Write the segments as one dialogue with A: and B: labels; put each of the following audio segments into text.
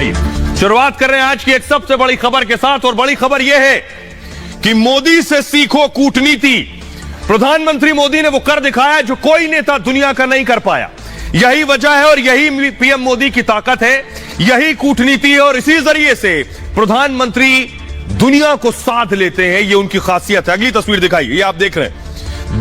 A: दिखाइए। शुरुआत कर रहे हैं आज की एक सबसे बड़ी खबर के साथ, और बड़ी खबर यह है कि मोदी से सीखो कूटनीति। प्रधानमंत्री मोदी ने वो कर दिखाया जो कोई नेता दुनिया का नहीं कर पाया। यही वजह है और यही पीएम मोदी की ताकत है, यही कूटनीति है, और इसी जरिए से प्रधानमंत्री दुनिया को साध लेते हैं। ये उनकी खासियत है। अगली तस्वीर दिखाइए, ये आप देख रहे हैं।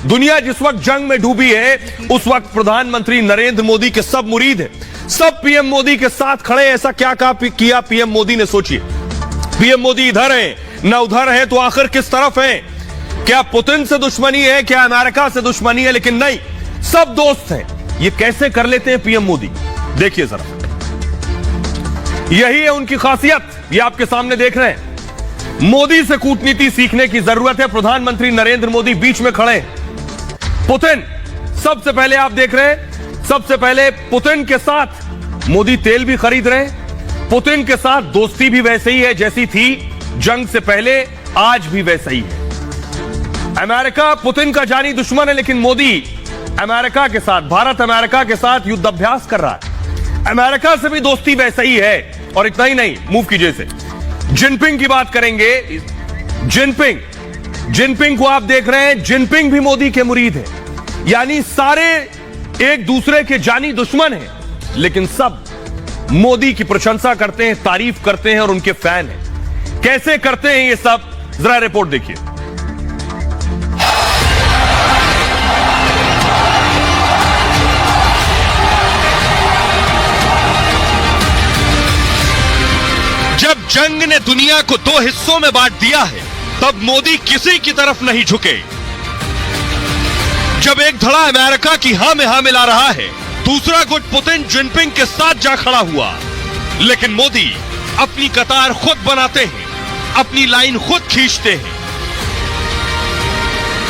A: दुनिया जिस वक्त जंग में डूबी है, उस वक्त प्रधानमंत्री नरेंद्र मोदी के सब मुरीद हैं, सब पीएम मोदी के साथ खड़े हैं। ऐसा क्या किया पीएम मोदी ने, सोचिए। पीएम मोदी इधर हैं ना उधर हैं, तो आखिर किस तरफ हैं? क्या पुतिन से दुश्मनी है, क्या अमेरिका से दुश्मनी है? लेकिन नहीं, सब दोस्त हैं। ये कैसे कर लेते हैं पीएम मोदी, देखिए जरा। यही है उनकी खासियत, ये आपके सामने देख रहे हैं। मोदी से कूटनीति सीखने की जरूरत है। प्रधानमंत्री नरेंद्र मोदी बीच में खड़े हैं। पुतिन सबसे पहले आप देख रहे हैं, सबसे पहले पुतिन के साथ मोदी तेल भी खरीद रहे हैं। पुतिन के साथ दोस्ती भी वैसे ही है जैसी थी जंग से पहले, आज भी वैसा ही है। अमेरिका पुतिन का जानी दुश्मन है, लेकिन मोदी अमेरिका के साथ, भारत अमेरिका के साथ युद्ध अभ्यास कर रहा है। अमेरिका से भी दोस्ती वैसा ही है। और इतना ही नहीं, मूव कीजिए से जिनपिंग की बात करेंगे। जिनपिंग को आप देख रहे हैं, जिनपिंग भी मोदी के मुरीद है। यानी सारे एक दूसरे के जानी दुश्मन हैं, लेकिन सब मोदी की प्रशंसा करते हैं, तारीफ करते हैं और उनके फैन हैं। कैसे करते हैं ये सब, जरा रिपोर्ट देखिए।
B: जब जंग ने दुनिया को दो हिस्सों में बांट दिया है, तब मोदी किसी की तरफ नहीं झुके। जब एक धड़ा अमेरिका की हां में हां मिला रहा है, दूसरा गुट पुतिन जिनपिंग के साथ जा खड़ा हुआ। लेकिन मोदी अपनी कतार खुद बनाते हैं, अपनी लाइन खुद खींचते हैं।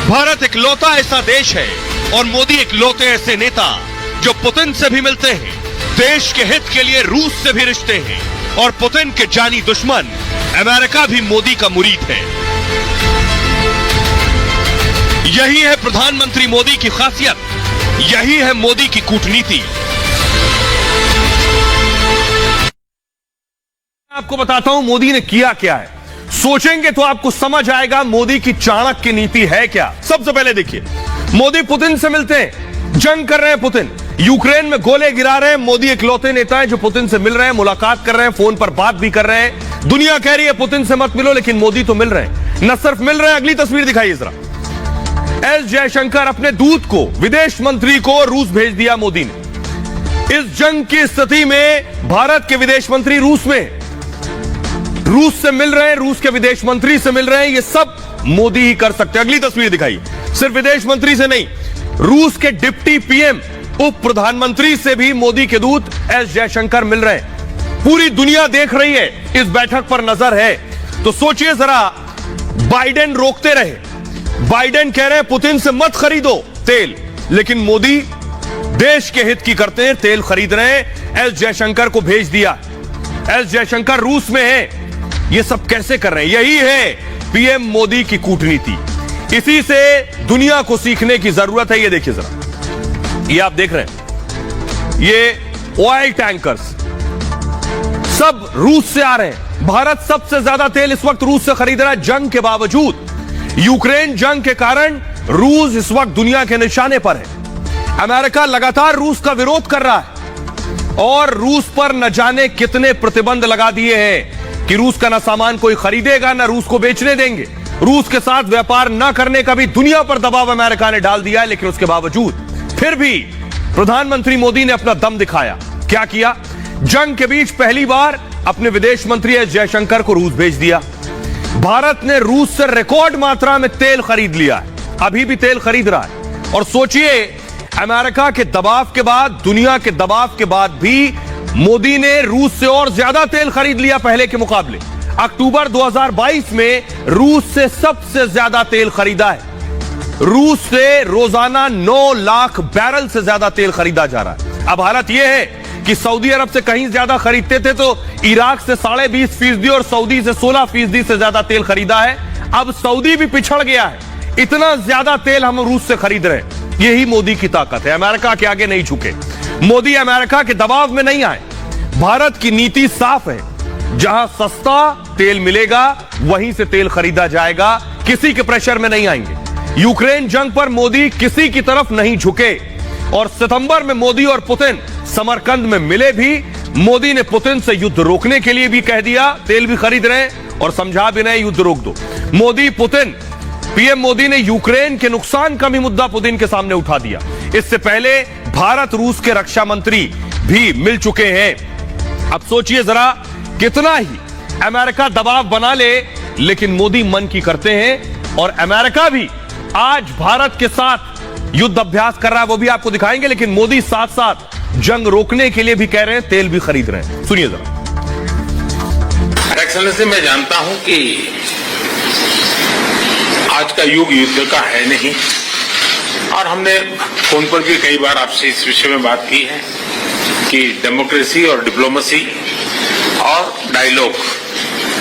B: भारत इकलौता ऐसा देश है और मोदी इकलौते ऐसे नेता जो पुतिन से भी मिलते हैं, देश के हित के लिए रूस से भी रिश्ते हैं, और पुतिन के जानी दुश्मन अमेरिका भी मोदी का मुरीद है। यही है प्रधानमंत्री मोदी की खासियत, यही है मोदी की कूटनीति।
A: आपको बताता हूं मोदी ने किया क्या है। सोचेंगे तो आपको समझ आएगा मोदी की चाणक्य नीति है क्या। सबसे पहले देखिए, मोदी पुतिन से मिलते हैं, जंग कर रहे हैं। पुतिन यूक्रेन में गोले गिरा रहे हैं। मोदी इकलौते नेता हैं जो पुतिन से मिल रहे हैं, मुलाकात कर रहे हैं, फोन पर बात भी कर रहे हैं। दुनिया कह रही है पुतिन से मत मिलो, लेकिन मोदी तो मिल रहे हैं। न सिर्फ मिल रहे हैं, अगली तस्वीर दिखाइए जरा। एस जयशंकर, अपने दूत को, विदेश मंत्री को रूस भेज दिया मोदी ने। इस जंग की स्थिति में भारत के विदेश मंत्री रूस में, रूस से मिल रहे हैं, रूस के विदेश मंत्री से मिल रहे हैं। ये सब मोदी ही कर सकते हैं। अगली तस्वीर दिखाइए। सिर्फ विदेश मंत्री से नहीं, रूस के डिप्टी पीएम, उप प्रधानमंत्री से भी मोदी के दूत एस जयशंकर मिल रहे हैं। पूरी दुनिया देख रही है, इस बैठक पर नजर है। तो सोचिए जरा, बाइडेन रोकते रहे, बाइडेन कह रहे हैं पुतिन से मत खरीदो तेल, लेकिन मोदी देश के हित की करते हैं, तेल खरीद रहे हैं। एस जयशंकर को भेज दिया। एस जयशंकर रूस में है। ये सब कैसे कर रहे हैं? यही है पीएम मोदी की कूटनीति। इसी से दुनिया को सीखने की जरूरत है। ये देखिए जरा, ये आप देख रहे हैं, ये ऑयल टैंकर्स सब रूस से आ रहे हैं। भारत सबसे ज्यादा तेल इस वक्त रूस से खरीद रहा है। जंग के बावजूद, यूक्रेन जंग के कारण रूस इस वक्त दुनिया के निशाने पर है। अमेरिका लगातार रूस का विरोध कर रहा है और रूस पर न जाने कितने प्रतिबंध लगा दिए हैं कि रूस का ना सामान कोई खरीदेगा, ना रूस को बेचने देंगे। रूस के साथ व्यापार न करने का भी दुनिया पर दबाव अमेरिका ने डाल दिया है। लेकिन उसके बावजूद फिर भी प्रधानमंत्री मोदी ने अपना दम दिखाया। क्या किया? जंग के बीच पहली बार अपने विदेश मंत्री एस जयशंकर को रूस भेज दिया। भारत ने रूस से रिकॉर्ड मात्रा में तेल खरीद लिया है, अभी भी तेल खरीद रहा है। और सोचिए, अमेरिका के दबाव के बाद, दुनिया के दबाव के बाद भी मोदी ने रूस से और ज्यादा तेल खरीद लिया पहले के मुकाबले। अक्टूबर 2022 में रूस से सबसे ज्यादा तेल खरीदा है। रूस से रोजाना 9 लाख बैरल से ज्यादा तेल खरीदा जा रहा है। अब हालत यह है कि सऊदी अरब से कहीं ज्यादा खरीदते थे, तो इराक से 20.5% और सऊदी से 16% से ज्यादा तेल खरीदा है। अब सऊदी भी पिछड़ गया है, इतना ज्यादा तेल हम रूस से खरीद रहे हैं। यही मोदी की ताकत है। अमेरिका के आगे नहीं झुके, मोदी अमेरिका के दबाव में नहीं आए। भारत की नीति साफ है, जहां सस्ता तेल मिलेगा वहीं से तेल खरीदा जाएगा, किसी के प्रेशर में नहीं आएंगे। यूक्रेन जंग पर मोदी किसी की तरफ नहीं झुके और सितंबर में मोदी और पुतिन समरकंद में मिले भी। मोदी ने पुतिन से युद्ध रोकने के लिए भी कह दिया, तेल भी खरीद रहे हैं और समझा भी रहे युद्ध रोक दो। मोदी पुतिन, पीएम मोदी ने यूक्रेन के नुकसान का भी मुद्दा पुतिन के सामने उठा दिया। इससे पहले भारत रूस के रक्षा मंत्री भी मिल चुके हैं। अब सोचिए जरा, कितना ही अमेरिका दबाव बना ले, लेकिन मोदी मन की करते हैं और अमेरिका भी आज भारत के साथ युद्ध अभ्यास कर रहा है, वो भी आपको दिखाएंगे। लेकिन मोदी साथ साथ जंग रोकने के लिए भी कह रहे हैं, तेल भी खरीद रहे हैं। सुनिए जरा।
C: एक्सेलेंसी, मैं जानता हूं कि आज का युग युद्ध का है नहीं, और हमने फोन पर भी कई बार आपसे इस विषय में बात की है कि डेमोक्रेसी और डिप्लोमेसी और डायलॉग,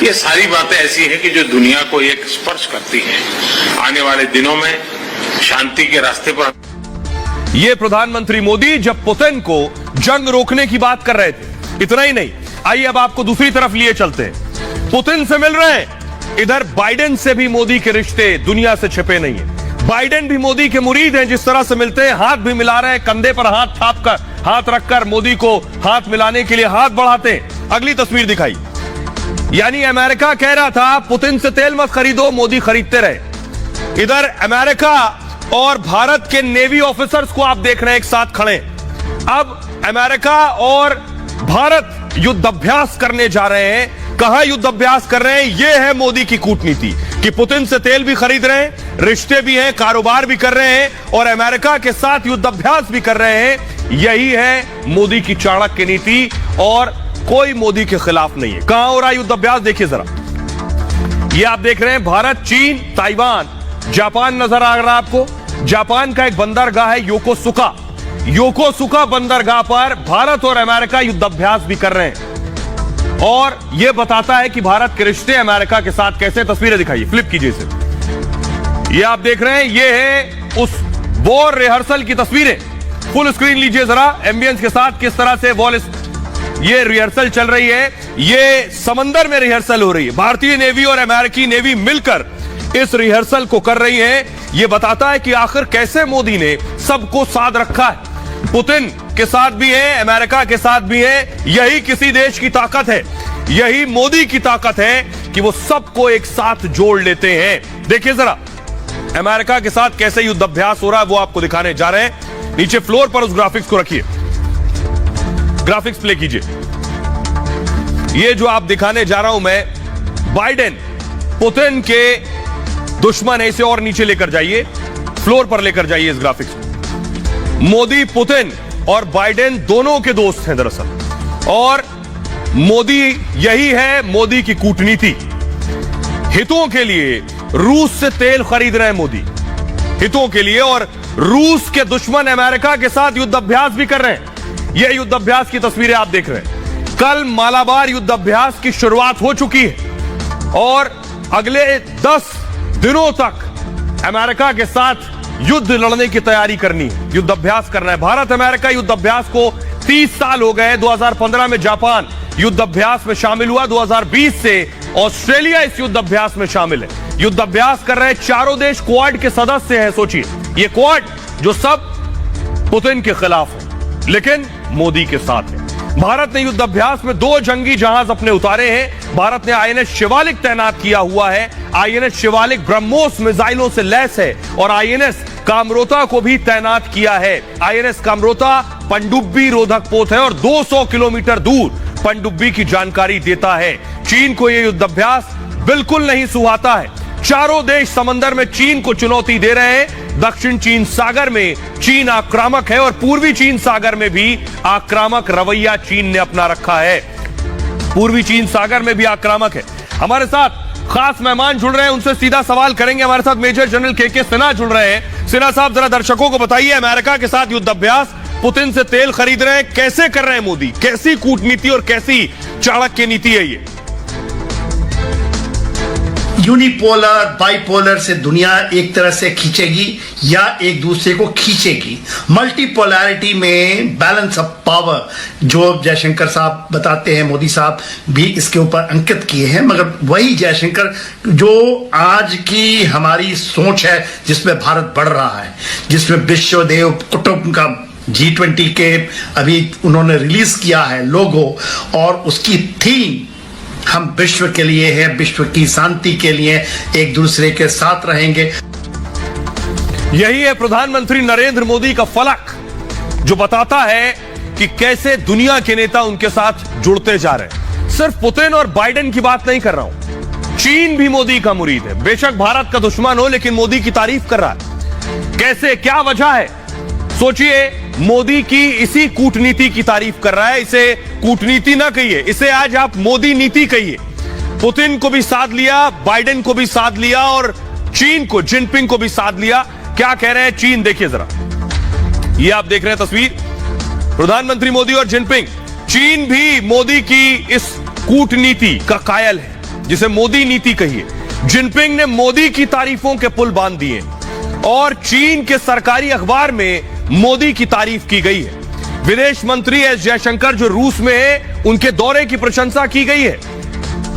C: ये सारी बातें ऐसी हैं कि जो दुनिया को एक स्पर्श करती हैं। आने वाले दिनों में शांति के रास्ते पर
A: ये प्रधानमंत्री मोदी जब पुतिन को जंग रोकने की बात कर रहे थे। इतना ही नहीं, आइए अब आपको दूसरी तरफ लिए चलते हैं। पुतिन से मिल रहे हैं, इधर बाइडेन से भी मोदी के रिश्ते दुनिया से छिपे नहीं है। बाइडेन भी मोदी के मुरीद हैं, जिस तरह से मिलते हैं हाथ भी मिला रहे हैं, कंधे पर हाथ थाप कर, हाथ रखकर मोदी को हाथ मिलाने के लिए हाथ बढ़ाते हैं। अगली तस्वीर दिखाई, यानी अमेरिका कह रहा था पुतिन से तेल मत खरीदो, मोदी खरीदते रहे। इधर अमेरिका और भारत के नेवी ऑफिसर्स को आप देख रहे हैं एक साथ खड़े। अब अमेरिका और भारत युद्ध अभ्यास करने जा रहे हैं। कहां युद्ध अभ्यास कर रहे हैं? यह है मोदी की कूटनीति कि पुतिन से तेल भी खरीद रहे हैं, रिश्ते भी हैं, कारोबार भी कर रहे हैं और अमेरिका के साथ युद्ध अभ्यास भी कर रहे हैं। यही है मोदी की चाणक्य नीति और कोई मोदी के खिलाफ नहीं है। कहां हो रहा है युद्ध अभ्यास? देखिए जरा, ये आप देख रहे हैं भारत, चीन, ताइवान, जापान नजर आ रहा है आपको। जापान का एक बंदरगाह है योकोसुका। योकोसुका बंदरगाह पर भारत और अमेरिका युद्ध अभ्यास भी कर रहे हैं और यह बताता है कि भारत के रिश्ते अमेरिका के साथ कैसे। तस्वीरें दिखाइए, फ्लिप कीजिए इसे। ये आप देख रहे हैं, ये है उस वॉर रिहर्सल की तस्वीरें। फुल स्क्रीन लीजिए जरा, एम्बियंस के साथ किस तरह से वॉर ये रिहर्सल चल रही है। ये समंदर में रिहर्सल हो रही है। भारतीय नेवी और अमेरिकी नेवी मिलकर इस रिहर्सल को कर रही है। यह बताता है कि आखिर कैसे मोदी ने सबको साथ रखा है। पुतिन के साथ भी है, अमेरिका के साथ भी है। यही किसी देश की ताकत है, यही मोदी की ताकत है कि वो सबको एक साथ जोड़ लेते हैं। देखिए जरा अमेरिका के साथ कैसे युद्ध अभ्यास हो रहा है, वो आपको दिखाने जा रहे हैं। नीचे फ्लोर पर उस ग्राफिक्स को रखिए, ग्राफिक्स प्ले कीजिए। ये जो आप दिखाने जा रहा हूं मैं, बाइडेन पुतिन के दुश्मन है। इसे और नीचे लेकर जाइए, फ्लोर पर लेकर जाइए इस ग्राफिक्स को। मोदी, पुतिन और बाइडेन दोनों के दोस्त हैं दरअसल, और मोदी, यही है मोदी की कूटनीति। हितों के लिए रूस से तेल खरीद रहे हैं मोदी, हितों के लिए, और रूस के दुश्मन अमेरिका के साथ युद्ध अभ्यास भी कर रहे हैं। यह युद्ध अभ्यास की तस्वीरें आप देख रहे हैं। कल मालाबार युद्ध अभ्यास की शुरुआत हो चुकी है और अगले 10 दिनों तक अमेरिका के साथ युद्ध लड़ने की तैयारी करनी है, युद्ध अभ्यास करना है। भारत अमेरिका युद्ध अभ्यास को 30 साल हो गए। 2015 में जापान युद्ध अभ्यास में शामिल हुआ, 2020 से ऑस्ट्रेलिया इस युद्ध अभ्यास में शामिल है। युद्ध अभ्यास कर रहे चारों देश क्वाड के सदस्य हैं। सोचिए, ये क्वाड जो सब पुतिन के खिलाफ है लेकिन मोदी के साथ है। भारत ने युद्ध अभ्यास में 2 जंगी जहाज अपने उतारे हैं। भारत ने आईएनएस शिवालिक तैनात किया हुआ है। आईएनएस शिवालिक ब्रह्मोस मिसाइलों से लैस है और आईएनएस कामरोता को भी तैनात किया है। आईएनएस कामरोता पनडुब्बी रोधक पोत है और 200 किलोमीटर दूर पनडुब्बी की जानकारी देता है। चीन को यह युद्ध अभ्यास बिल्कुल नहीं सुहाता है। चारों देश समंदर में चीन को चुनौती दे रहे हैं। दक्षिण चीन सागर में चीन आक्रामक है और पूर्वी चीन सागर में भी आक्रामक रवैया चीन ने अपना रखा है। पूर्वी चीन सागर में भी आक्रामक है। हमारे साथ खास मेहमान जुड़ रहे हैं, उनसे सीधा सवाल करेंगे। हमारे साथ मेजर जनरल के सिन्हा जुड़ रहे हैं। सिन्हा साहब, जरा दर्शकों को बताइए, अमेरिका के साथ युद्ध अभ्यास, पुतिन से तेल खरीद रहे हैं, कैसे कर रहे हैं मोदी? कैसी कूटनीति और कैसी चाणक्य नीति है ये?
D: यूनिपोलर बाइपोलर से दुनिया एक तरह से खींचेगी या एक दूसरे को खींचेगी। मल्टीपोलैरिटी में बैलेंस ऑफ पावर जो जयशंकर साहब बताते हैं, मोदी साहब भी इसके ऊपर अंकित किए हैं, मगर वही जयशंकर जो आज की हमारी सोच है जिसमें भारत बढ़ रहा है, जिसमें विश्वदेव कुटुंब का G20 के अभी उन्होंने रिलीज किया है लोगो, और उसकी थीम हम विश्व के लिए है, विश्व की शांति के लिए एक दूसरे के साथ रहेंगे।
A: यही है प्रधानमंत्री नरेंद्र मोदी का फलक, जो बताता है कि कैसे दुनिया के नेता उनके साथ जुड़ते जा रहे हैं। सिर्फ पुतिन और बाइडेन की बात नहीं कर रहा हूं, चीन भी मोदी का मुरीद है। बेशक भारत का दुश्मन हो, लेकिन मोदी की तारीफ कर रहा है। कैसे, क्या वजह है? सोचिए, मोदी की इसी कूटनीति की तारीफ कर रहा है। इसे कूटनीति ना कहिए, इसे आज आप मोदी नीति कहिए। पुतिन को भी साध लिया, बाइडेन को भी साध लिया, और चीन को, जिनपिंग को भी साध लिया। क्या कह रहे हैं चीन, देखिए जरा। ये आप देख रहे हैं तस्वीर, प्रधानमंत्री मोदी और जिनपिंग। चीन भी मोदी की इस कूटनीति का कायल है, जिसे मोदी नीति कहिए। जिनपिंग ने मोदी की तारीफों के पुल बांध दिए, और चीन के सरकारी अखबार में मोदी की तारीफ की गई है। विदेश मंत्री एस जयशंकर जो रूस में है, उनके दौरे की प्रशंसा की गई है,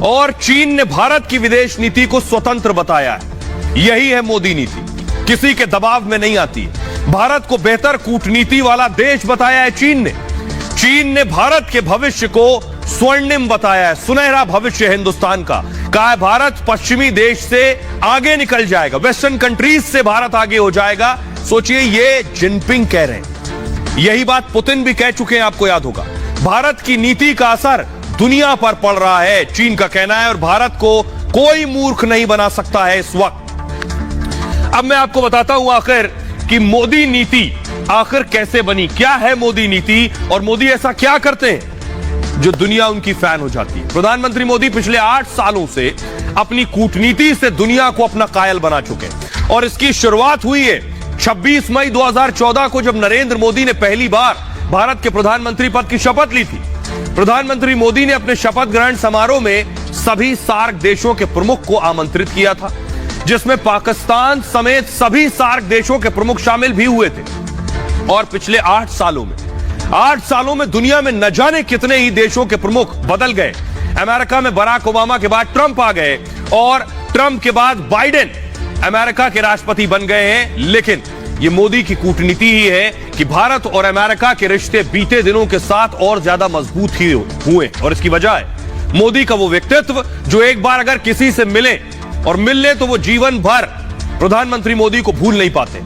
A: और चीन ने भारत की विदेश नीति को स्वतंत्र बताया है। यही है मोदी नीति, किसी के दबाव में नहीं आती। भारत को बेहतर कूटनीति वाला देश बताया है चीन ने भारत के भविष्य को स्वर्णिम बताया है, सुनहरा भविष्य हिंदुस्तान का। कहा है भारत पश्चिमी देश से आगे निकल जाएगा, वेस्टर्न कंट्रीज से भारत आगे हो जाएगा। सोचिए, ये जिनपिंग कह रहे हैं। यही बात पुतिन भी कह चुके हैं, आपको याद होगा। भारत की नीति का असर दुनिया पर पड़ रहा है, चीन का कहना है, और भारत को कोई मूर्ख नहीं बना सकता है इस वक्त। अब मैं आपको बताता हूं आखिर कि मोदी नीति आखिर कैसे बनी, क्या है मोदी नीति, और मोदी ऐसा क्या करते हैं जो दुनिया उनकी फैन हो जाती है। प्रधानमंत्री मोदी पिछले 8 सालों से अपनी कूटनीति से दुनिया को अपना कायल बना चुके हैं, और इसकी शुरुआत हुई है 26 मई 2014 को, जब नरेंद्र मोदी ने पहली बार भारत के प्रधानमंत्री पद की शपथ ली थी। प्रधानमंत्री मोदी ने अपने शपथ ग्रहण समारोह में सभी सार्क देशों के प्रमुख को आमंत्रित किया था, जिसमें पाकिस्तान समेत सभी सार्क देशों के प्रमुख शामिल भी हुए थे। और पिछले 8 सालों में दुनिया में न जाने कितने ही देशों के प्रमुख बदल गए। अमेरिका में बराक ओबामा के बाद ट्रंप आ गए, और ट्रंप के बाद बाइडेन अमेरिका के राष्ट्रपति बन गए हैं। लेकिन यह मोदी की कूटनीति ही है कि भारत और अमेरिका के रिश्ते बीते दिनों के साथ और ज्यादा मजबूत ही हुए, और इसकी वजह है मोदी का वो व्यक्तित्व जो एक बार अगर किसी से मिले और मिल ले तो वो जीवन भर प्रधानमंत्री मोदी को भूल नहीं पाते।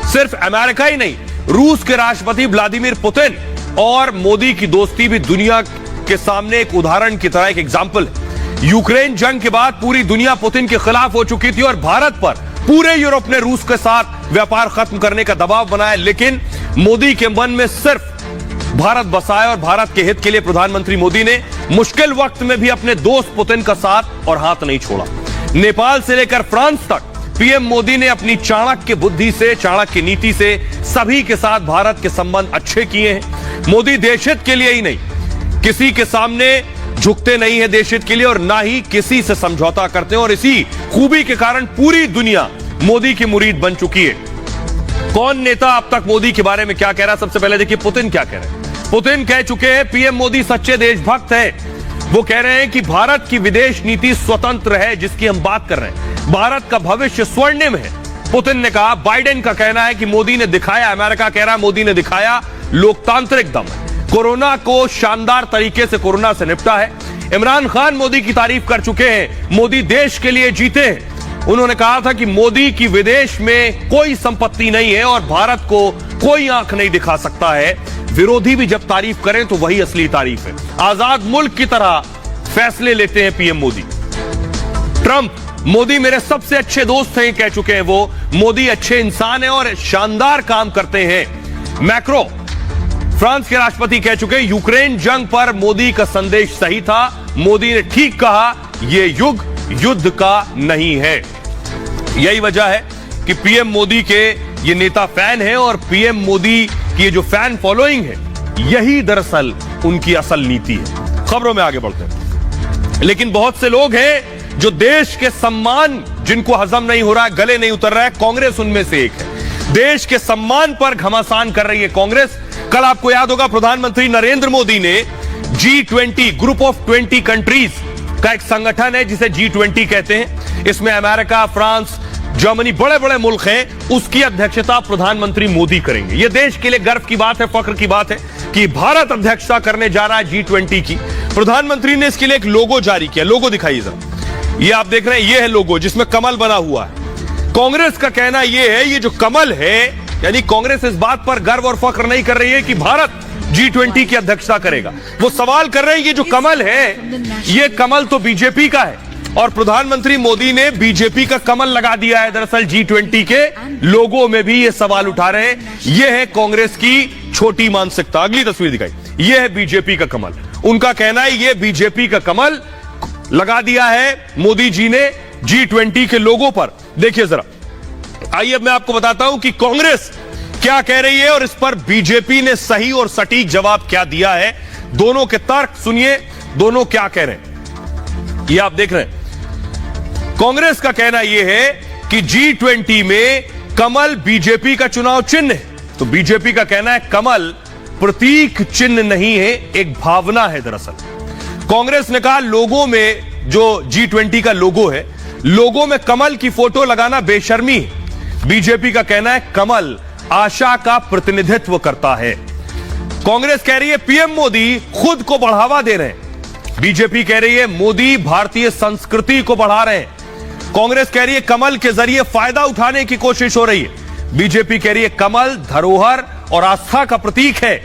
A: सिर्फ अमेरिका ही नहीं, रूस के राष्ट्रपति व्लादिमीर पुतिन और मोदी की दोस्ती भी दुनिया के सामने एक उदाहरण की तरह, एक एग्जाम्पल है। यूक्रेन जंग के बाद पूरी दुनिया पुतिन के खिलाफ हो चुकी थी, और भारत पर पूरे यूरोप ने रूस के साथ व्यापार खत्म करने का दबाव बनाया। लेकिन मोदी के मन में सिर्फ भारत बसाया, और भारत के हित के लिए प्रधानमंत्री मोदी ने मुश्किल वक्त में भी अपने दोस्त पुतिन का साथ और हाथ नहीं छोड़ा। नेपाल से लेकर फ्रांस तक पीएम मोदी ने अपनी चाणक्य बुद्धि से, चाणक्य नीति से सभी के साथ भारत के संबंध अच्छे किए हैं। मोदी देश हित के लिए ही नहीं, किसी के सामने झुकते नहीं है देश हित के लिए, और ना ही किसी से समझौता करते हैं, और इसी खूबी के कारण पूरी दुनिया मोदी की मुरीद बन चुकी है। कौन नेता अब तक मोदी के बारे में क्या कह रहा है? सबसे पहले देखिए पुतिन क्या कह रहे हैं। पुतिन कह चुके हैं पीएम मोदी सच्चे देशभक्त है। वो कह रहे हैं कि भारत की विदेश नीति स्वतंत्र है, जिसकी हम बात कर रहे हैं। भारत का भविष्य स्वर्णिम है, पुतिन ने कहा। बाइडेन का कहना है कि मोदी ने दिखाया, अमेरिका कह रहा है मोदी ने दिखाया लोकतांत्रिक दम। कोरोना को शानदार तरीके से कोरोना से निपटा है। इमरान खान मोदी की तारीफ कर चुके हैं, मोदी देश के लिए जीते हैं। उन्होंने कहा था कि मोदी की विदेश में कोई संपत्ति नहीं है और भारत को कोई आंख नहीं दिखा सकता है। विरोधी भी जब तारीफ करें तो वही असली तारीफ है। आजाद मुल्क की तरह फैसले लेते हैं पीएम मोदी। ट्रंप, मोदी मेरे सबसे अच्छे दोस्त हैं कह चुके हैं वो। मोदी अच्छे इंसान हैं और शानदार काम करते हैं। मैक्रो, फ्रांस के राष्ट्रपति कह चुके हैं यूक्रेन जंग पर मोदी का संदेश सही था। मोदी ने ठीक कहा, यह युग युद्ध का नहीं है। यही वजह है कि पीएम मोदी के ये नेता फैन हैं, और पीएम मोदी की ये जो फैन फॉलोइंग है, यही दरअसल उनकी असल नीति है। खबरों में आगे बढ़ते हैं। लेकिन बहुत से लोग हैं जो देश के सम्मान जिनको हजम नहीं हो रहा है, गले नहीं उतर रहा है, कांग्रेस उनमें से एक है। देश के सम्मान पर घमासान कर रही है कांग्रेस। कल आपको याद होगा प्रधानमंत्री नरेंद्र मोदी ने G20 ग्रुप ऑफ 20 कंट्रीज का एक संगठन है जिसे G20 कहते हैं, इसमें अमेरिका, फ्रांस, जर्मनी, बड़े बड़े मुल्क हैं, उसकी अध्यक्षता प्रधानमंत्री मोदी करेंगे। यह देश के लिए गर्व की बात है, फख्र की बात है कि भारत अध्यक्षता करने जा रहा है G20 की। प्रधानमंत्री ने इसके लिए एक लोगो जारी किया। लोगो दिखाइए जरा, ये आप देख रहे हैं, ये है लोगो जिसमें कमल बना हुआ है। कांग्रेस का कहना यह है, ये जो कमल है, यानी कांग्रेस इस बात पर गर्व और फख्र नहीं कर रही है कि भारत G20 की अध्यक्षता करेगा। वो सवाल कर रहे हैं ये जो कमल है, ये कमल तो बीजेपी का है और प्रधानमंत्री मोदी ने बीजेपी का कमल लगा दिया है। दरअसल G20 के लोगों में भी ये सवाल उठा रहे हैं। ये है कांग्रेस की छोटी मानसिकता। अगली तस्वीर दिखाई, ये है बीजेपी का कमल। उनका कहना है ये बीजेपी का कमल लगा दिया है मोदी जी ने G20 के लोगों पर। देखिए जरा, आइए अब मैं आपको बताता हूं कि कांग्रेस क्या कह रही है और इस पर बीजेपी ने सही और सटीक जवाब क्या दिया है। दोनों के तर्क सुनिए, दोनों क्या कह रहे हैं, ये आप देख रहे हैं। कांग्रेस का कहना यह है कि G20 में कमल बीजेपी का चुनाव चिन्ह है, तो बीजेपी का कहना है कमल प्रतीक चिन्ह नहीं है, एक भावना है। दरअसल कांग्रेस ने कहा लोगों में जो G20 का लोगो है, लोगो में कमल की फोटो लगाना बेशर्मी है। बीजेपी का कहना है कमल आशा का प्रतिनिधित्व करता है। कांग्रेस कह रही है पीएम मोदी खुद को बढ़ावा दे रहे हैं। बीजेपी कह रही है मोदी भारतीय संस्कृति को बढ़ा रहे हैं। कांग्रेस कह रही है कमल के जरिए फायदा उठाने की कोशिश हो रही है। बीजेपी कह रही है कमल धरोहर और आस्था का प्रतीक है।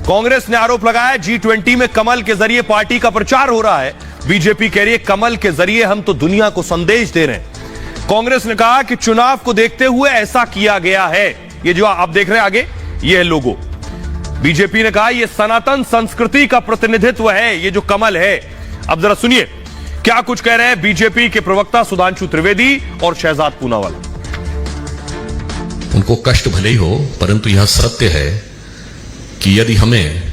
A: कांग्रेस ने आरोप लगाया G20 में कमल के जरिए पार्टी का प्रचार हो रहा है। बीजेपी कह रही है कमल के जरिए हम तो दुनिया को संदेश दे रहे हैं। कांग्रेस ने कहा कि चुनाव को देखते हुए ऐसा किया गया है। ये जो आप देख रहे हैं आगे, ये है लोगो। बीजेपी ने कहा यह सनातन संस्कृति का प्रतिनिधित्व है, ये जो कमल है। अब जरा सुनिए क्या कुछ कह रहे हैं बीजेपी के प्रवक्ता सुधांशु त्रिवेदी और शहजाद पूनावाला।
E: उनको कष्ट भले ही हो, परंतु यह सत्य है कि यदि हमें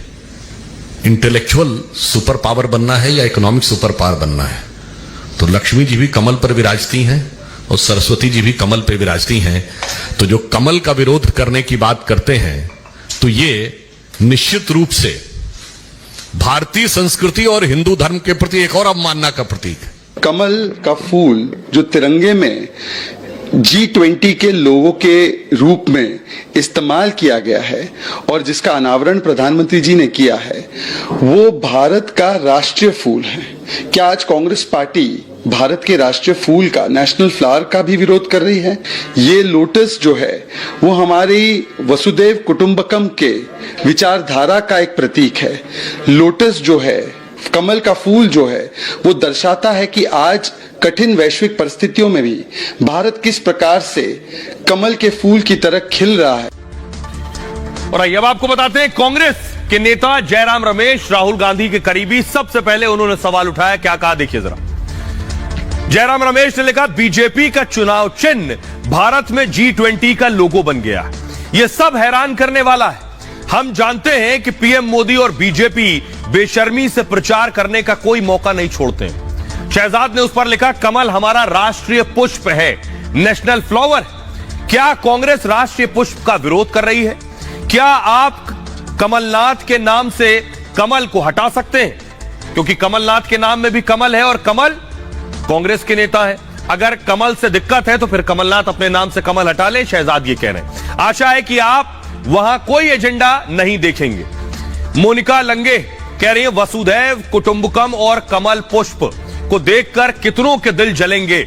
E: इंटेलेक्चुअल सुपर पावर बनना है या इकोनॉमिक सुपर पावर बनना है, तो लक्ष्मी जी भी कमल पर विराजती हैं और सरस्वती जी भी कमल पर विराजती हैं। तो जो कमल का विरोध करने की बात करते हैं, तो ये निश्चित रूप से भारतीय संस्कृति और हिंदू धर्म के प्रति एक और अवमानना का प्रतीक है।
F: कमल का फूल जो तिरंगे में G20 के लोगों के रूप में इस्तेमाल किया गया है और जिसका अनावरण प्रधानमंत्री जी ने किया है, वो भारत का राष्ट्रीय फूल है। क्या आज कांग्रेस पार्टी भारत के राष्ट्रीय फूल का, नेशनल फ्लावर का भी विरोध कर रही है? ये लोटस जो है वो हमारी वसुदेव कुटुंबकम के विचारधारा का एक प्रतीक है। लोटस जो है, कमल का फूल जो है, वो दर्शाता है कि आज कठिन वैश्विक परिस्थितियों में भी भारत किस प्रकार से कमल के फूल की तरह खिल रहा है।
A: और आइए अब आपको बताते हैं कांग्रेस के नेता जयराम रमेश, राहुल गांधी के करीबी, सबसे पहले उन्होंने सवाल उठाया। क्या कहा देखिए जरा। जयराम रमेश ने लिखा बीजेपी का चुनाव चिन्ह भारत में G20 का लोगो बन गया। यह सब हैरान करने वाला है। हम जानते हैं कि पीएम मोदी और बीजेपी बेशर्मी से प्रचार करने का कोई मौका नहीं छोड़ते। शहजाद ने उस पर लिखा कमल हमारा राष्ट्रीय पुष्प है, नेशनल फ्लावर। क्या कांग्रेस राष्ट्रीय पुष्प का विरोध कर रही है? क्या आप कमलनाथ के नाम से कमल को हटा सकते हैं? क्योंकि कमलनाथ के नाम में भी कमल है और कमल कांग्रेस के नेता है। अगर कमल से दिक्कत है तो फिर कमलनाथ अपने नाम से कमल हटा ले, शहजाद ये कह रहे हैं। आशा है कि आप वहां कोई एजेंडा नहीं देखेंगे। मोनिका लंगे कह रही है वसुधैव कुटुंबकम और कमल पुष्प को देखकर कितनों के दिल जलेंगे।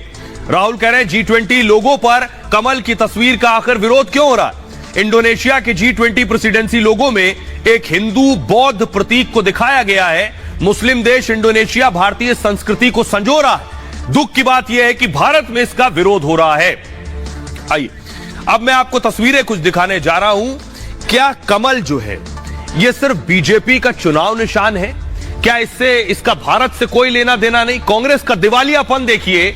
A: राहुल कह रहे हैं G20 लोगों पर कमल की तस्वीर का आखिर विरोध क्यों हो रहा है? इंडोनेशिया के G20 प्रेसिडेंसी लोगों में एक हिंदू बौद्ध प्रतीक को दिखाया गया है। मुस्लिम देश इंडोनेशिया भारतीय संस्कृति को संजो रहा है। दुख की बात यह है कि भारत में इसका विरोध हो रहा है। आइए अब मैं आपको तस्वीरें कुछ दिखाने जा रहा हूं। क्या कमल जो है यह सिर्फ बीजेपी का चुनाव निशान है? क्या इससे, इसका भारत से कोई लेना देना नहीं? कांग्रेस का दिवालियापन देखिए।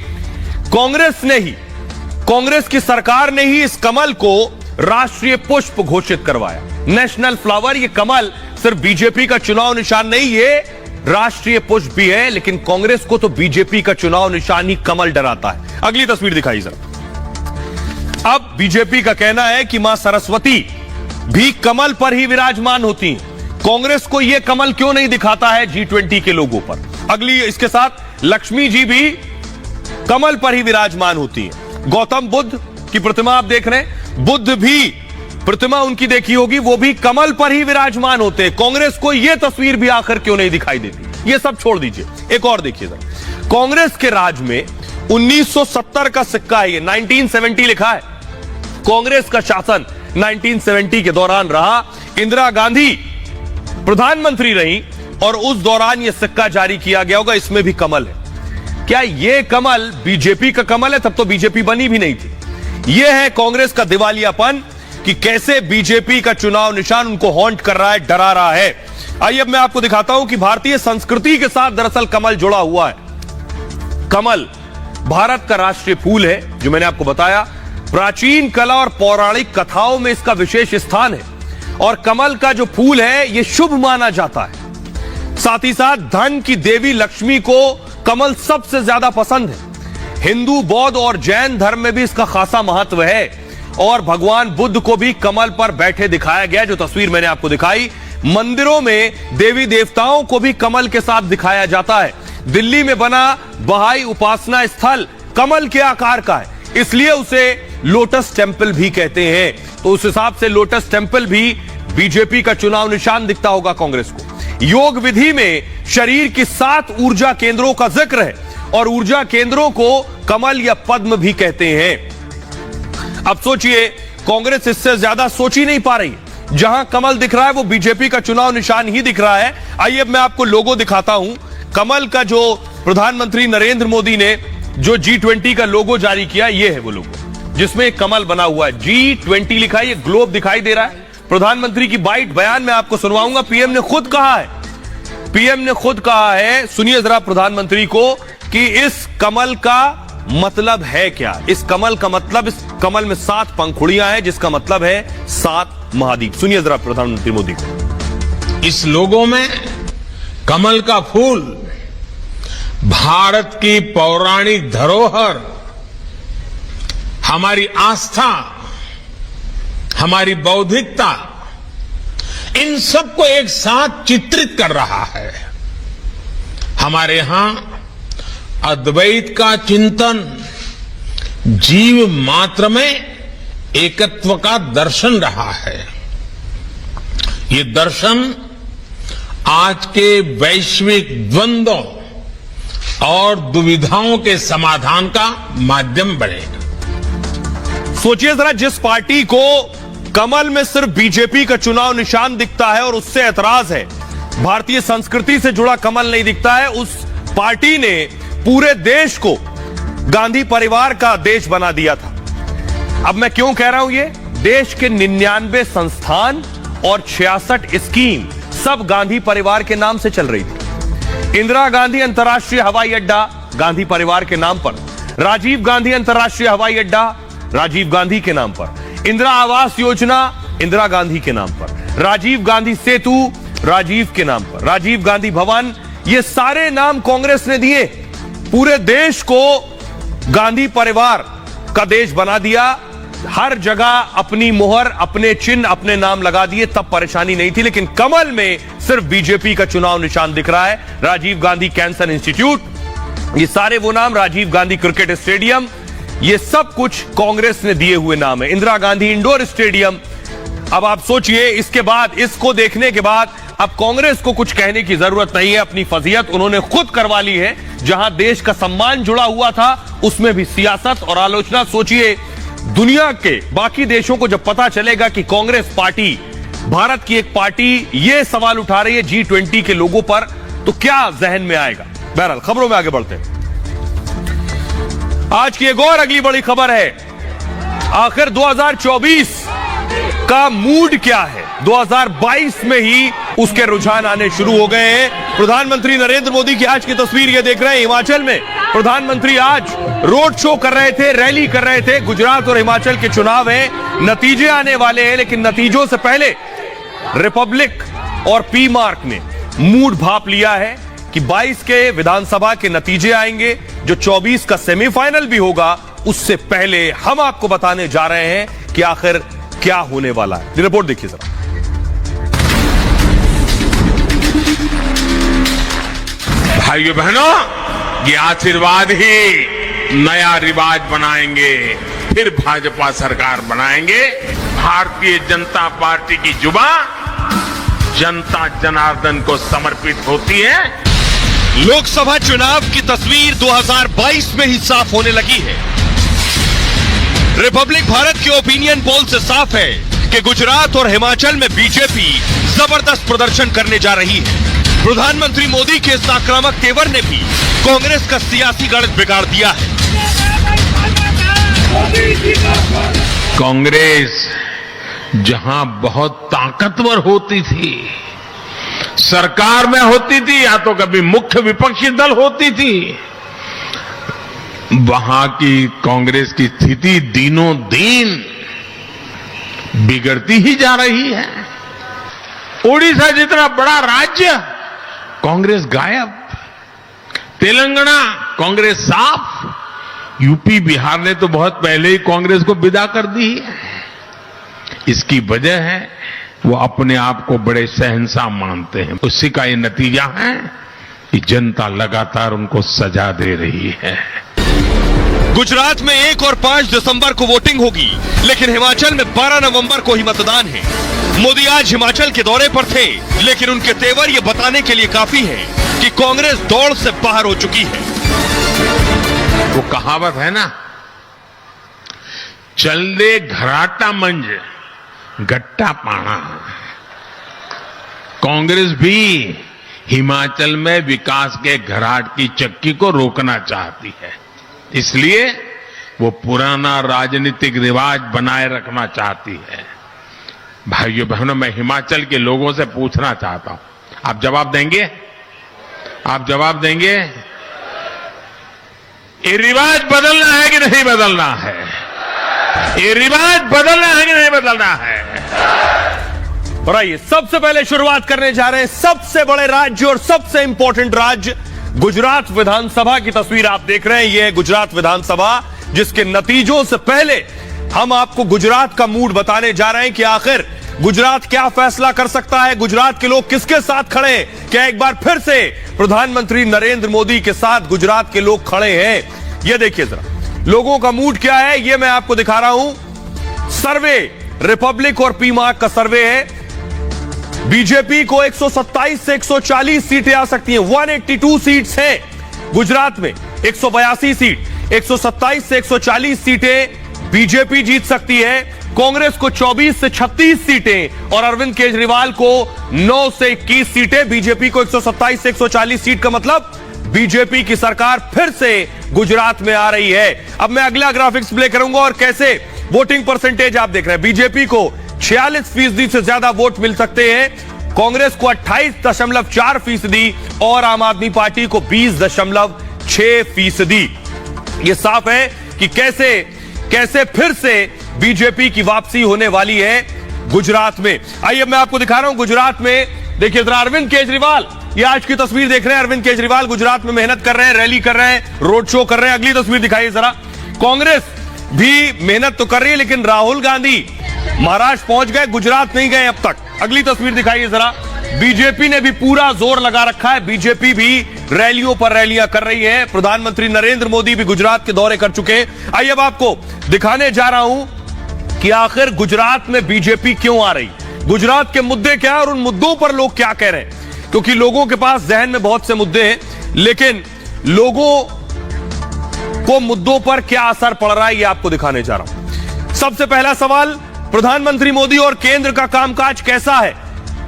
A: कांग्रेस की सरकार ने ही इस कमल को राष्ट्रीय पुष्प घोषित करवाया, नेशनल फ्लावर। ये कमल सिर्फ बीजेपी का चुनाव निशान नहीं, ये राष्ट्रीय पुष्प भी है, लेकिन कांग्रेस को तो बीजेपी का चुनाव निशान ही कमल डराता है। अगली तस्वीर दिखाई सर। अब बीजेपी का कहना है कि मां सरस्वती भी कमल पर ही विराजमान होती हैं। कांग्रेस को यह कमल क्यों नहीं दिखाता है G20 के लोगों पर। अगली इसके साथ लक्ष्मी जी भी कमल पर ही विराजमान होती हैं। गौतम बुद्ध की प्रतिमा आप देख रहे हैं, बुद्ध भी प्रतिमा उनकी देखी होगी, वो भी कमल पर ही विराजमान होते हैं। कांग्रेस को यह तस्वीर भी आखिर क्यों नहीं दिखाई देती। ये सब छोड़ दीजिए, एक और देखिए सर। कांग्रेस के राज में 1970 का सिक्का है, ये 1970 लिखा है। कांग्रेस का शासन 1970 के दौरान रहा। इंदिरा गांधी प्रधानमंत्री रही और उस दौरान यह सिक्का जारी किया गया होगा, इसमें भी कमल है। क्या यह कमल बीजेपी का कमल है? तब तो बीजेपी बनी भी नहीं थी। यह है कांग्रेस का दिवालियापन कि कैसे बीजेपी का चुनाव निशान उनको हॉन्ट कर रहा है, डरा रहा है। आइए अब मैं आपको दिखाता हूं कि भारतीय संस्कृति के साथ दरअसल कमल जुड़ा हुआ है। कमल भारत का राष्ट्रीय फूल है, जो मैंने आपको बताया। प्राचीन कला और पौराणिक कथाओं में इसका विशेष स्थान है और कमल का जो फूल है यह शुभ माना जाता है। साथ ही साथ धन की देवी लक्ष्मी को कमल सबसे ज्यादा पसंद है। हिंदू, बौद्ध और जैन धर्म में भी इसका खासा महत्व है और भगवान बुद्ध को भी कमल पर बैठे दिखाया गया, जो तस्वीर मैंने आपको दिखाई। मंदिरों में देवी देवताओं को भी कमल के साथ दिखाया जाता है। दिल्ली में बना बहाई उपासना स्थल कमल के आकार का है, इसलिए उसे लोटस टेंपल भी कहते हैं। तो उस हिसाब से लोटस टेंपल भी बीजेपी का चुनाव निशान दिखता होगा कांग्रेस को। योग विधि में शरीर की 7 ऊर्जा केंद्रों का जिक्र है और ऊर्जा केंद्रों को कमल या पद्म भी कहते हैं। अब सोचिए, कांग्रेस इससे ज्यादा सोच ही नहीं पा रही। जहां कमल दिख रहा है वो बीजेपी का चुनाव निशान ही दिख रहा है। आइए अब मैं आपको लोगो दिखाता हूं। कमल का जो प्रधानमंत्री नरेंद्र मोदी ने जो G20 का लोगो जारी किया, ये है वो लोगो जिसमें एक कमल बना हुआ है, G20 लिखा है। ये ग्लोब दिखाई दे रहा है। प्रधानमंत्री की बाइट बयान में आपको सुनवाऊंगा। पीएम ने खुद कहा है, सुनिए जरा प्रधानमंत्री को, कि इस कमल का मतलब है क्या। इस कमल का मतलब, इस कमल में 7 पंखुड़ियां हैं, जिसका मतलब है 7 महाद्वीप। सुनिए जरा प्रधानमंत्री मोदी को।
G: इस लोगो में कमल का फूल भारत की पौराणिक धरोहर, हमारी आस्था, हमारी बौद्धिकता, इन सबको एक साथ चित्रित कर रहा है। हमारे यहां अद्वैत का चिंतन जीव मात्र में एकत्व का दर्शन रहा है। ये दर्शन आज के वैश्विक द्वंद्वों और दुविधाओं के समाधान का माध्यम बनेगा।
A: सोचिए जरा, जिस पार्टी को कमल में सिर्फ बीजेपी का चुनाव निशान दिखता है और उससे ऐतराज है, भारतीय संस्कृति से जुड़ा कमल नहीं दिखता है, उस पार्टी ने पूरे देश को गांधी परिवार का देश बना दिया था। अब मैं क्यों कह रहा हूं ये? देश के 99 संस्थान और 66 स्कीम सब गांधी परिवार के नाम से चल रही थी। इंदिरा गांधी अंतर्राष्ट्रीय हवाई अड्डा गांधी परिवार के नाम पर, राजीव गांधी अंतर्राष्ट्रीय हवाई अड्डा राजीव गांधी के नाम पर, इंदिरा आवास योजना इंदिरा गांधी के नाम पर, राजीव गांधी सेतु राजीव के नाम पर, राजीव गांधी भवन, ये सारे नाम कांग्रेस ने दिए। पूरे देश को गांधी परिवार का देश बना दिया। हर जगह अपनी मोहर, अपने चिन्ह, अपने नाम लगा दिए, तब परेशानी नहीं थी। लेकिन कमल में सिर्फ बीजेपी का चुनाव निशान दिख रहा है। राजीव गांधी कैंसर इंस्टीट्यूट, ये सारे वो नाम, राजीव गांधी क्रिकेट स्टेडियम, ये सब कुछ कांग्रेस ने दिए हुए नाम है। Indira Gandhi indoor stadium. अब आप सोचिए, इसके बाद, इसको देखने के बाद अब कांग्रेस को कुछ कहने की जरूरत नहीं है। अपनी फजीहत उन्होंने खुद करवा ली है। जहां देश का सम्मान जुड़ा हुआ था, उसमें भी सियासत और आलोचना। सोचिए, दुनिया के बाकी देशों को जब पता चलेगा कि कांग्रेस पार्टी, भारत की एक पार्टी, यह सवाल उठा रही है G20 के लोगों पर, तो क्या जहन में आएगा। बहरहाल खबरों में आगे बढ़ते हैं। आज की एक और अगली बड़ी खबर है, आखिर 2024 का मूड क्या है। 2022 में ही उसके रुझान आने शुरू हो गए हैं। प्रधानमंत्री नरेंद्र मोदी की आज की तस्वीर ये देख रहे हैं। हिमाचल में प्रधानमंत्री आज रोड शो कर रहे थे, रैली कर रहे थे। गुजरात और हिमाचल के चुनाव हैं, नतीजे आने वाले हैं, लेकिन नतीजों से पहले रिपब्लिक और पी मार्क ने मूड भाप लिया है। कि 22 के विधानसभा के नतीजे आएंगे, जो 24 का सेमीफाइनल भी होगा, उससे पहले हम आपको बताने जा रहे हैं कि आखिर क्या होने वाला है। रिपोर्ट देखिए जरा।
G: भाइयों बहनों, ये आशीर्वाद ही नया रिवाज बनाएंगे, फिर भाजपा सरकार बनाएंगे। भारतीय जनता पार्टी की जुबान जनता जनार्दन को समर्पित होती है।
B: लोकसभा चुनाव की तस्वीर 2022 में ही साफ होने लगी है। रिपब्लिक भारत के ओपिनियन पोल से साफ है कि गुजरात और हिमाचल में बीजेपी जबरदस्त प्रदर्शन करने जा रही है। प्रधानमंत्री मोदी के इस आक्रामक तेवर ने भी कांग्रेस का सियासी गणित बिगाड़ दिया है।
G: कांग्रेस जहां बहुत ताकतवर होती थी, सरकार में होती थी या तो कभी मुख्य विपक्षी दल होती थी, वहां की कांग्रेस की स्थिति दिनों दिन बिगड़ती ही जा रही है। ओडिशा जितना बड़ा राज्य, कांग्रेस गायब। तेलंगाना, कांग्रेस साफ। यूपी बिहार ने तो बहुत पहले ही कांग्रेस को विदा कर दी है। इसकी वजह है वो अपने आप को बड़े शहंशाह मानते हैं। उसी का ये नतीजा है कि जनता लगातार उनको सजा दे रही है।
B: गुजरात में 1 और 5 दिसंबर को वोटिंग होगी, लेकिन हिमाचल में 12 नवंबर को ही मतदान है। मोदी आज हिमाचल के दौरे पर थे, लेकिन उनके तेवर ये बताने के लिए काफी है कि कांग्रेस दौड़ से बाहर हो चुकी है।
G: वो कहावत है ना, चल दे घराटा मंज गट्टा पाना। कांग्रेस भी हिमाचल में विकास के घराट की चक्की को रोकना चाहती है, इसलिए वो पुराना राजनीतिक रिवाज बनाए रखना चाहती है। भाइयों बहनों, मैं हिमाचल के लोगों से पूछना चाहता हूं, आप जवाब देंगे? आप जवाब देंगे? ये रिवाज बदलना है कि नहीं बदलना है? ये रिवाज बदलना है कि नहीं बदलना है?
A: और आइए सबसे पहले शुरुआत करने जा रहे हैं सबसे बड़े राज्य और सबसे इंपॉर्टेंट राज्य गुजरात विधानसभा की तस्वीर आप देख रहे हैं। यह है गुजरात विधानसभा, जिसके नतीजों से पहले हम आपको गुजरात का मूड बताने जा रहे हैं कि आखिर गुजरात क्या फैसला कर सकता है, गुजरात के लोग किसके साथ खड़े हैं। क्या एक बार फिर से प्रधानमंत्री नरेंद्र मोदी के साथ गुजरात के लोग खड़े हैं? यह देखिए जरा लोगों का मूड क्या है, यह मैं आपको दिखा रहा हूं। सर्वे रिपब्लिक और पीमार्क का सर्वे है। बीजेपी को 127 से 140 सीटें आ सकती हैं। 182 सीट्स हैं गुजरात में, 182 सीट, 127 से 140 सीटें बीजेपी जीत सकती है। कांग्रेस को 24 से 36 सीटें और अरविंद केजरीवाल को 9 से 21 सीटें। बीजेपी को 127 से 140 सीट का मतलब बीजेपी की सरकार फिर से गुजरात में आ रही है। अब मैं अगला ग्राफिक्स प्ले करूंगा और कैसे वोटिंग परसेंटेज आप देख रहे हैं। बीजेपी को 46% से ज्यादा वोट मिल सकते हैं, कांग्रेस को 28.4% और आम आदमी पार्टी को 20.6%। यह साफ है कि कैसे फिर से बीजेपी की वापसी होने वाली है गुजरात में। आइए मैं आपको दिखा रहा हूं गुजरात में, देखिए जरा अरविंद केजरीवाल, ये आज की तस्वीर देख रहे हैं। अरविंद केजरीवाल गुजरात में मेहनत कर रहे हैं, रैली कर रहे हैं, रोड शो कर रहे हैं। अगली तस्वीर दिखाइए जरा। कांग्रेस भी मेहनत तो कर रही है, लेकिन राहुल गांधी महाराष्ट्र पहुंच गए, गुजरात नहीं गए अब तक। अगली तस्वीर दिखाइए जरा। बीजेपी ने भी पूरा जोर लगा रखा है, बीजेपी भी रैलियों पर रैलियां कर रही है। प्रधानमंत्री नरेंद्र मोदी भी गुजरात के दौरे कर चुके हैं। आइए अब आपको दिखाने जा रहा हूं कि आखिर गुजरात में बीजेपी क्यों आ रही, गुजरात के मुद्दे क्या है और उन मुद्दों पर लोग क्या कह रहे हैं। क्योंकि लोगों के पास जहन में बहुत से मुद्दे हैं, लेकिन लोगों को मुद्दों पर क्या असर पड़ रहा है ये आपको दिखाने जा रहा हूं। सबसे पहला सवाल, प्रधानमंत्री मोदी और केंद्र का कामकाज कैसा है।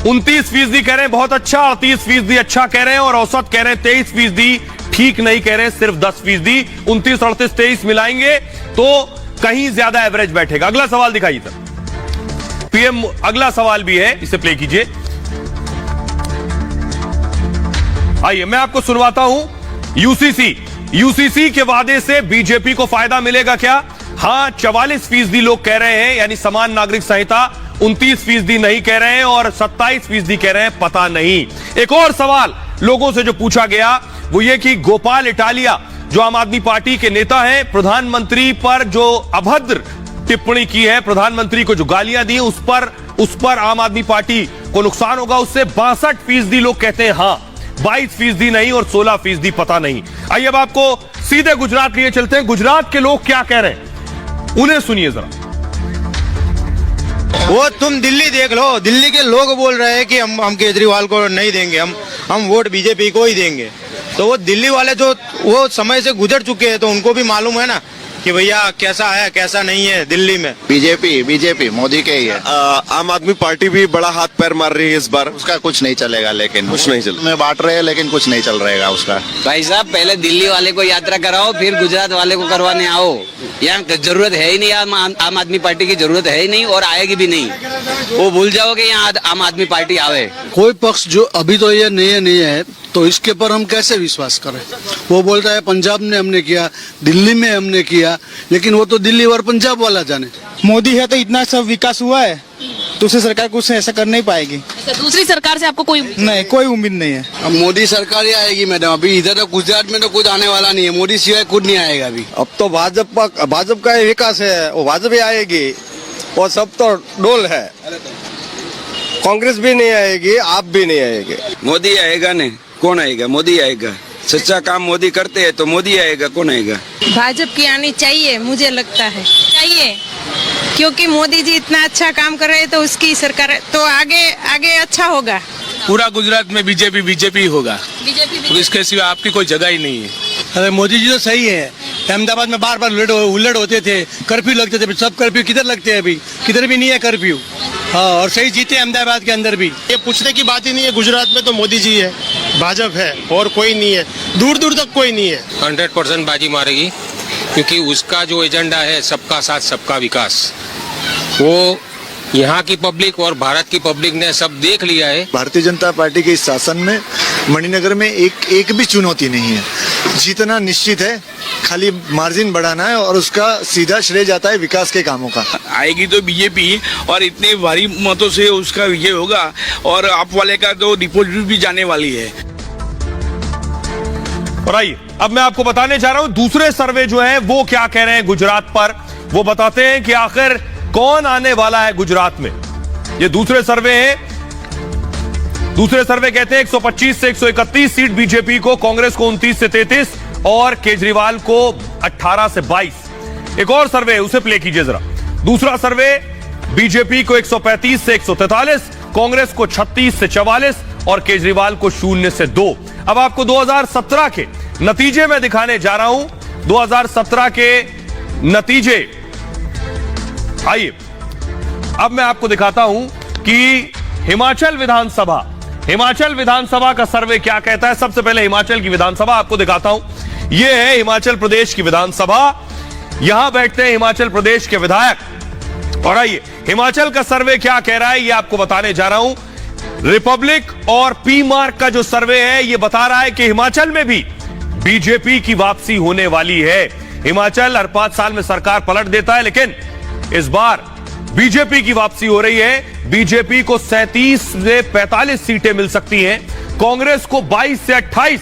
A: 29% कह रहे हैं बहुत अच्छा, 38% अच्छा कह रहे हैं और औसत कह रहे हैं 23% ठीक नहीं कह रहे हैं, सिर्फ 10%। 29, 38, 23 मिलाएंगे तो कहीं ज्यादा एवरेज बैठेगा। अगला सवाल दिखाइए सर। पीएम अगला सवाल भी है, इसे प्ले कीजिए। आइए मैं आपको सुनवाता हूं। यूसीसी के वादे से बीजेपी को फायदा मिलेगा क्या? हां 44% लोग कह रहे हैं, यानी समान नागरिक संहिता। 29% नहीं कह रहे हैं और 27% कह रहे हैं पता नहीं। एक और सवाल, लोगों से जो पूछा गया वो ये कि गोपाल इटालिया जो आम आदमी पार्टी के नेता हैं, प्रधानमंत्री पर जो अभद्र टिप्पणी की है, प्रधानमंत्री को जो गालियां दी उस पर आम आदमी पार्टी को नुकसान होगा, उससे 62% लोग कहते हैं हां, 22% नहीं और 16% पता नहीं। आइए अब आपको सीधे गुजरात लिए चलते हैं। गुजरात के लोग क्या कह रहे हैं उन्हें सुनिए जरा।
H: वो तुम दिल्ली देख लो, दिल्ली के लोग बोल रहे हैं कि हम केजरीवाल को नहीं देंगे, हम वोट बीजेपी को ही देंगे। तो वो दिल्ली वाले जो वो समय से गुजर चुके हैं तो उनको भी मालूम है ना कि भैया कैसा है कैसा नहीं है दिल्ली में।
I: बीजेपी मोदी के ही है।
J: आम आदमी पार्टी भी बड़ा हाथ पैर मार रही है इस बार।
I: उसका कुछ नहीं चलेगा, लेकिन
J: कुछ नहीं चलेगा।
I: में बांट रहे हैं लेकिन कुछ नहीं चल रहेगा उसका।
K: भाई साहब पहले दिल्ली वाले को यात्रा कराओ, फिर गुजरात वाले को करवाने आओ। यहाँ जरूरत है ही नहीं, आम आदमी पार्टी की जरूरत है ही नहीं और आएगी भी नहीं। वो भूल जाओ कि यहाँ आम आदमी पार्टी आवे।
L: कोई पक्ष जो अभी तो ये नहीं है तो इसके पर हम कैसे विश्वास करें। वो बोल रहा है पंजाब में हमने किया, दिल्ली में हमने किया, लेकिन वो तो दिल्ली और पंजाब वाला जाने।
H: मोदी है तो इतना सब विकास हुआ है, दूसरी सरकार कुछ ऐसा कर नहीं पाएगी।
M: दूसरी सरकार से आपको कोई
H: नहीं, कोई उम्मीद नहीं है।
L: अब मोदी सरकार ही आएगी मैडम। अभी इधर तो गुजरात में तो कुछ आने वाला नहीं है, मोदी सिवाय खुद नहीं आएगा अभी।
J: अब तो भाजपा का ही विकास है, वो भाजपा ही आएगी और सब तो डोल है। कांग्रेस भी नहीं आएगी, आप भी नहीं आएंगे।
K: मोदी आएगा नहीं, कौन आएगा? मोदी आएगा। सच्चा काम मोदी करते हैं तो मोदी आएगा, कौन आएगा?
M: भाजपा की आनी चाहिए, मुझे लगता है चाहिए, क्योंकि मोदी जी इतना अच्छा काम कर रहे हैं तो उसकी सरकार तो आगे अच्छा होगा।
H: पूरा गुजरात में बीजेपी होगा,
M: बीजेपी
H: इसके सिवा आपकी कोई जगह ही नहीं है।
L: अरे मोदी जी तो सही है। अहमदाबाद में बार उल्लड़ होते थे, कर्फ्यू लगते थे, सब कर्फ्यू किधर लगते हैं अभी? किधर भी नहीं है कर्फ्यू। हाँ, और सही जीते अहमदाबाद के अंदर भी।
H: ये पूछने की बात ही नहीं है, गुजरात में तो मोदी जी है, भाजपा है और कोई नहीं है, दूर दूर तक कोई नहीं है।
N: 100% बाजी मारेगी, क्योंकि उसका जो एजेंडा है सबका साथ सबका विकास, वो यहाँ की पब्लिक और भारत की पब्लिक ने सब देख लिया है।
J: भारतीय जनता पार्टी के इस शासन में मणिनगर में एक भी चुनौती नहीं है, जीतना निश्चित है, खाली मार्जिन बढ़ाना है और उसका सीधा श्रेय जाता है विकास के कामों का।
N: आएगी तो बीजेपी और इतने भारी मतों से उसका विजय होगा और आप वाले का तो डिपॉजिट भी जाने वाली है।
A: और आइए अब मैं आपको बताने जा रहा हूं दूसरे सर्वे जो है वो क्या कह रहे हैं गुजरात पर। वो बताते हैं कि आखिर कौन आने वाला है गुजरात में। ये दूसरे सर्वे हैं। दूसरे सर्वे कहते हैं 125 से 131 सीट बीजेपी को, कांग्रेस को 29 से 33 और केजरीवाल को 18 से 22। एक और सर्वे उसे प्ले कीजिए जरा। दूसरा सर्वे बीजेपी को 135 से 143, कांग्रेस को 36 से 44 और केजरीवाल को 0 से 2। अब आपको 2017 के नतीजे में दिखाने जा रहा हूं। 2017 के नतीजे आइए अब मैं आपको दिखाता हूं कि हिमाचल विधानसभा का सर्वे क्या कहता है। सबसे पहले हिमाचल की विधानसभा आपको दिखाता हूं। यह है हिमाचल प्रदेश की विधानसभा। यहां बैठते हैं हिमाचल प्रदेश के विधायक। और आइए हिमाचल का सर्वे क्या कह रहा है ये आपको बताने जा रहा हूं। रिपब्लिक और पी मार्क का जो सर्वे है यह बता रहा है कि हिमाचल में भी बीजेपी की वापसी होने वाली है। हिमाचल हर 5 साल में सरकार पलट देता है, लेकिन इस बार बीजेपी की वापसी हो रही है। बीजेपी को 37 से 45 सीटें मिल सकती हैं, कांग्रेस को 22 से 28